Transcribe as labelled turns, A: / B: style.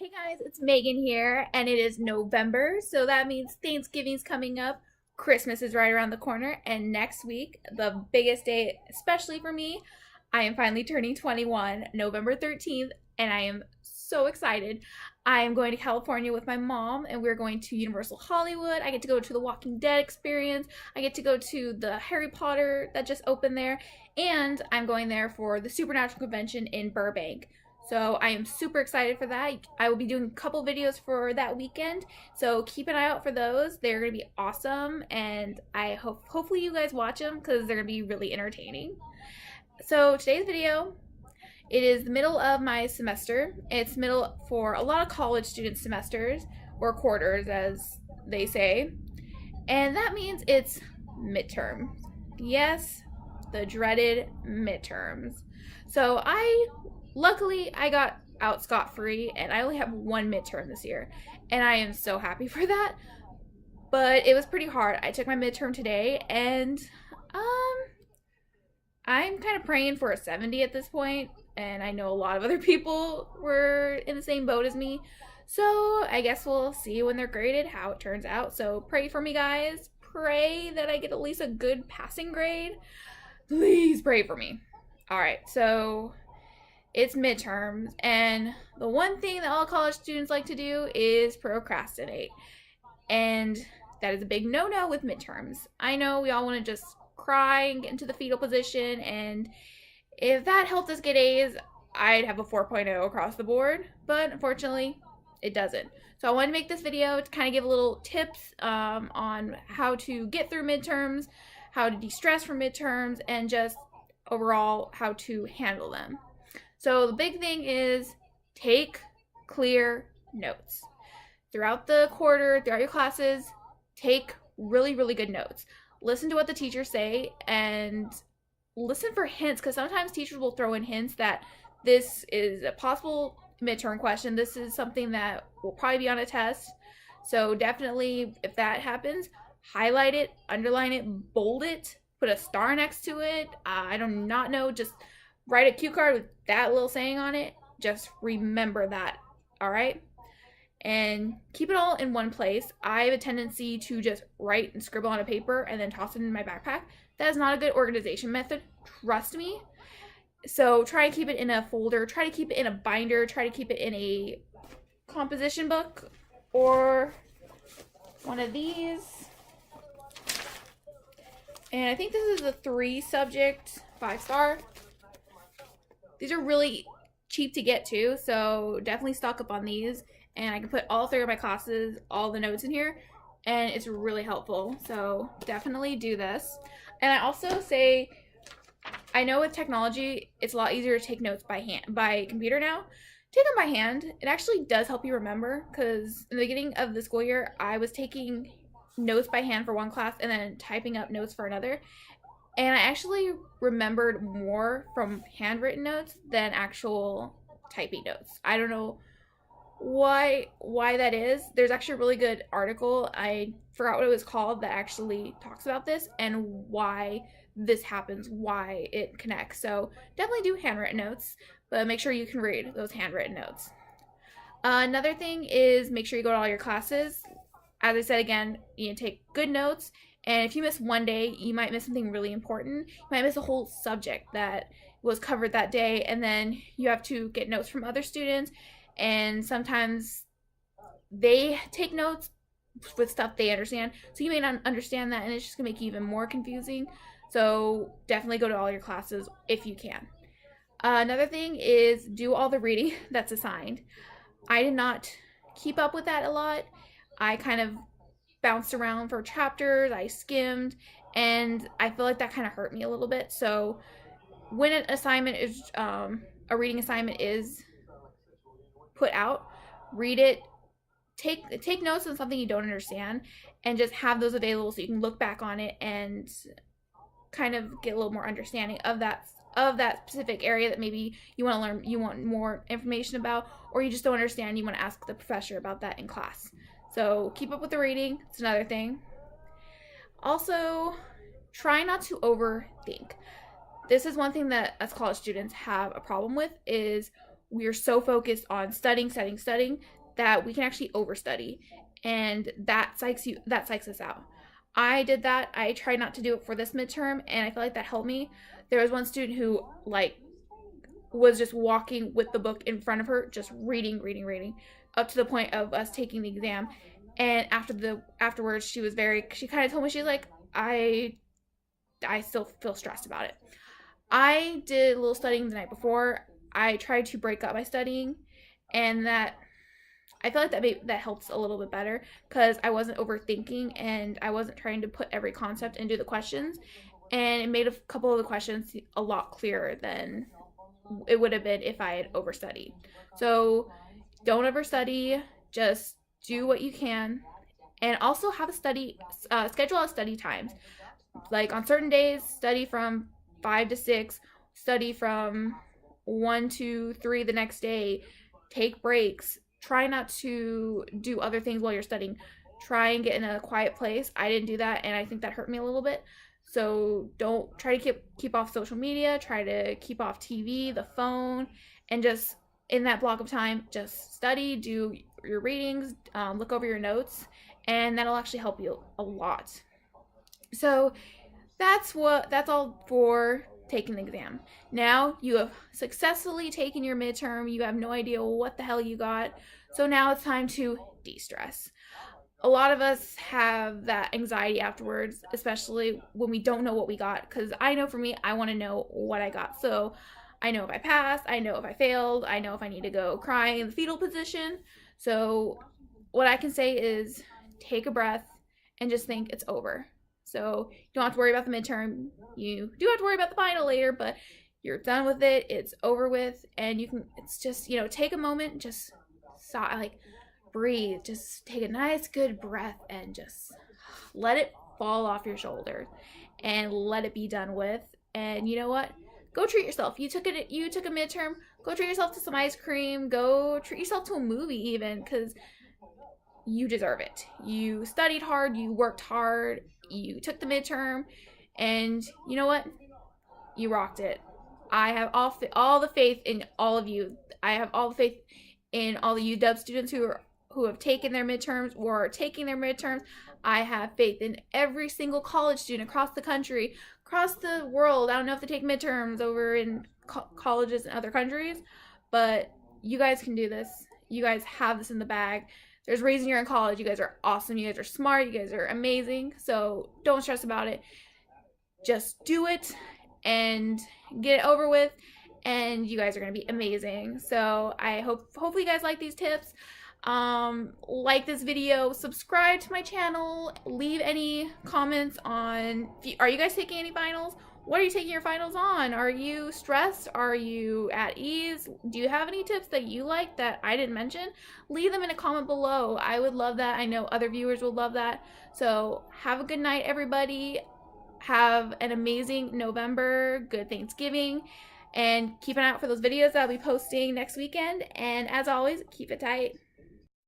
A: Hey guys, it's Megan here, and it is November, so that means Thanksgiving's coming up, Christmas is right around the corner, and next week, the biggest day, especially for me, I am finally turning 21, November 13th, and I am so excited. I am going to California with my mom, and we're going to Universal Hollywood. I get to go to the Walking Dead experience, I get to go to the Harry Potter that just opened there, and I'm going there for the Supernatural Convention in Burbank. So I am super excited for that. I will be doing a couple videos for that weekend. So keep an eye out for those. They're going to be awesome, and I hopefully you guys watch them because they're going to be really entertaining. So today's video, it is the middle of my semester. It's middle for a lot of college student semesters, or quarters as they say. And that means it's midterm. Yes, the dreaded midterms. So luckily I got out scot-free and I only have one midterm this year, and I am so happy for that. But it was pretty hard. I took my midterm today, and I'm kind of praying for a 70 at this point, and I know a lot of other people were in the same boat as me. So I guess we'll see when they're graded how it turns out. So pray for me, guys. Pray that I get at least a good passing grade. Please pray for me. All right, so it's midterms, and the one thing that all college students like to do is procrastinate. And that is a big no-no with midterms. I know we all want to just cry and get into the fetal position, and if that helped us get A's, I'd have a 4.0 across the board, but unfortunately, it doesn't. So I wanted to make this video to kind of give a little tips on how to get through midterms, how to de-stress from midterms, and just overall how to handle them. So the big thing is take clear notes. Throughout the quarter, throughout your classes, take really, really good notes. Listen to what the teachers say and listen for hints, because sometimes teachers will throw in hints that this is a possible midterm question. This is something that will probably be on a test. So definitely, if that happens, highlight it, underline it, bold it, put a star next to it. I do not know, just write a cue card with that little saying on it. Just remember that, all right? And keep it all in one place. I have a tendency to just write and scribble on a paper and then toss it in my backpack. That is not a good organization method, trust me. So try to keep it in a folder, try to keep it in a binder, try to keep it in a composition book or one of these. And I think this is a 3-subject 5-star. These are really cheap to get too, so definitely stock up on these. And I can put all 3 of my classes, all the notes in here, and it's really helpful. So definitely do this. And I also say, I know with technology, it's a lot easier to take notes by computer now. Take them by hand. It actually does help you remember, because in the beginning of the school year, I was taking notes by hand for one class and then typing up notes for another. And I actually remembered more from handwritten notes than actual typing notes. I don't know why that is. There's actually a really good article, I forgot what it was called, that actually talks about this and why this happens, why it connects. So definitely do handwritten notes, but make sure you can read those handwritten notes. Another thing is make sure you go to all your classes. As I said again, you take good notes, and if you miss one day, you might miss something really important. You might miss a whole subject that was covered that day, and then you have to get notes from other students, and sometimes they take notes with stuff they understand, so you may not understand that, and it's just gonna make you even more confusing. So definitely go to all your classes if you can. Another thing is do all the reading that's assigned. I did not keep up with that a lot. I kind of bounced around for chapters, I skimmed, and I feel like that kind of hurt me a little bit. So when an assignment is, a reading assignment is put out, read it, take notes on something you don't understand, and just have those available so you can look back on it and kind of get a little more understanding of that specific area that maybe you want to learn, you want more information about, or you just don't understand, you want to ask the professor about that in class. So keep up with the reading. It's another thing. Also, try not to overthink. This is one thing that us college students have a problem with, is we are so focused on studying that we can actually overstudy, and that psychs us out. I did that. I tried not to do it for this midterm, and I feel like that helped me. There was one student who like was just walking with the book in front of her, just reading, up to the point of us taking the exam. And afterwards, she kind of told me, she's like, I still feel stressed about it. I did a little studying the night before. I tried to break up my studying, and that I feel like that helps a little bit better because I wasn't overthinking and I wasn't trying to put every concept into the questions, and it made a couple of the questions a lot clearer than it would have been if I had overstudied. So don't overstudy. Just do what you can, and also have a schedule out study times. Like on certain days, study from 5 to 6. Study from 1 to 3 the next day. Take breaks. Try not to do other things while you're studying. Try and get in a quiet place. I didn't do that, and I think that hurt me a little bit. So don't try to keep off social media. Try to keep off TV, the phone, and just in that block of time, just study, do your readings, look over your notes, and that'll actually help you a lot. So that's all for taking the exam. Now you have successfully taken your midterm. You have no idea what the hell you got. So now it's time to de-stress. A lot of us have that anxiety afterwards, especially when we don't know what we got. Because I know for me, I want to know what I got. So I know if I passed, I know if I failed, I know if I need to go crying in the fetal position. So what I can say is take a breath and just think it's over. So you don't have to worry about the midterm. You do have to worry about the final later, but you're done with it. It's over with, and it's just, take a moment, just breathe, just take a nice good breath and just let it fall off your shoulders and let it be done with. And you know what? Go treat yourself. You took a midterm. Go treat yourself to some ice cream. Go treat yourself to a movie even, because you deserve it. You studied hard. You worked hard. You took the midterm, and you know what? You rocked it. I have all the faith in all of you. I have all the faith in all the UW students who have taken their midterms or are taking their midterms. I have faith in every single college student across the country, across the world. I don't know if they take midterms over in colleges in other countries, but you guys can do this. You guys have this in the bag. There's a reason you're in college. You guys are awesome. You guys are smart. You guys are amazing. So don't stress about it. Just do it and get it over with, and you guys are going to be amazing. So I hopefully you guys like these tips. Like this video, subscribe to my channel, leave any comments on, are you guys taking any finals? What are you taking your finals on? Are you stressed? Are you at ease? Do you have any tips that you like that I didn't mention? Leave them in a comment below. I would love that. I know other viewers would love that. So have a good night, everybody. Have an amazing November. Good Thanksgiving. And keep an eye out for those videos that I'll be posting next weekend. And as always, keep it tight.